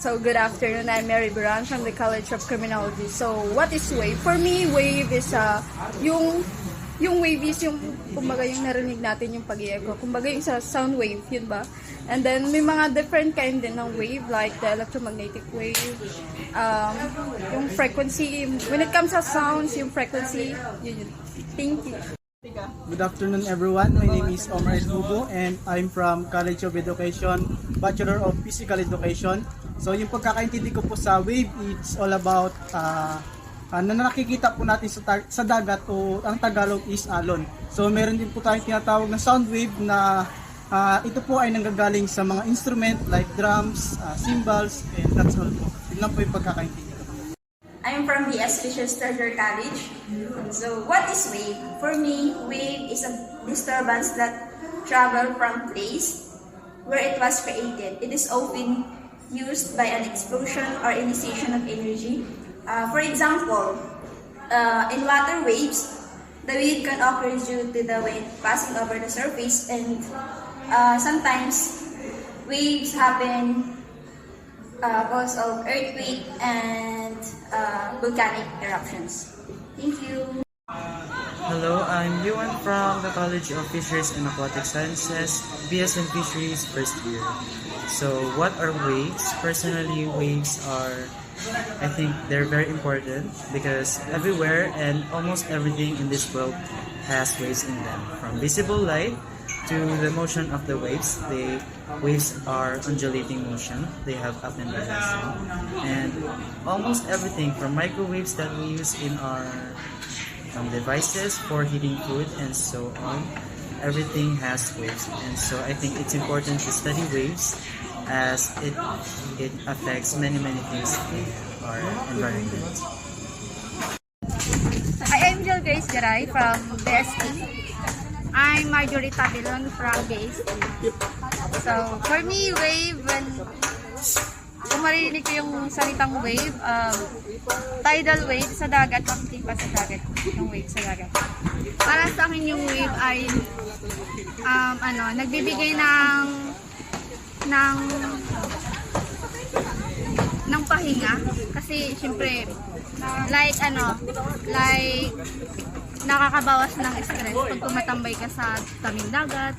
So, good afternoon. I'm Mary Buran from the College of Criminology. So, what is wave? For me, wave is yung wave is yung, kumbaga yung narinig natin yung pag-i-echo. Kumbaga yung sa sound wave, yun ba? And then, may mga different kind din ng wave, like the electromagnetic wave, yung frequency. When it comes to sounds, yung frequency, yun. Thank you. Good afternoon everyone. My name is Omar Esbubo and I'm from College of Education, Bachelor of Physical Education. So yung pagkakaintindi ko po sa wave, it's all about na nakikita po natin sa dagat o ang Tagalog is alon. So meron din po tayong tinatawag na sound wave na ito po ay nanggagaling sa mga instrument like drums, cymbals, and that's all po. Yun lang po yung pagkakaintindi ko. I'm from the S. Fisher Sturger College. So, what is wave? For me, wave is a disturbance that travels from place where it was created. It is often used by an explosion or initiation of energy. For example, in water waves, the wave can occur due to the wind passing over the surface, and sometimes waves happen cause of earthquake and volcanic eruptions. Thank you. Hello, I'm Yuan from the College of Fisheries and Aquatic Sciences, BS in Fisheries first year. So, what are waves? Personally, waves are, I think they're very important because everywhere and almost everything in this world has waves in them. From visible light to the motion of the waves, the waves are undulating motion. They have up and down motion. And almost everything from microwaves that we use in our devices for heating food and so on, everything has waves. And so I think it's important to study waves as it affects many things in our environment. I am Jill Grace Garay from BSE. I'm Marjorie Tabilon from BSE. So, for me, wave, kung marinig ko yung salitang wave, tidal wave sa dagat, makikita sa dagat, yung wave sa dagat. Para sa akin yung wave ay, nagbibigay ng pahinga. Kasi, syempre, like, nakakabawas ng stress pag tumatambay ka sa tabing dagat,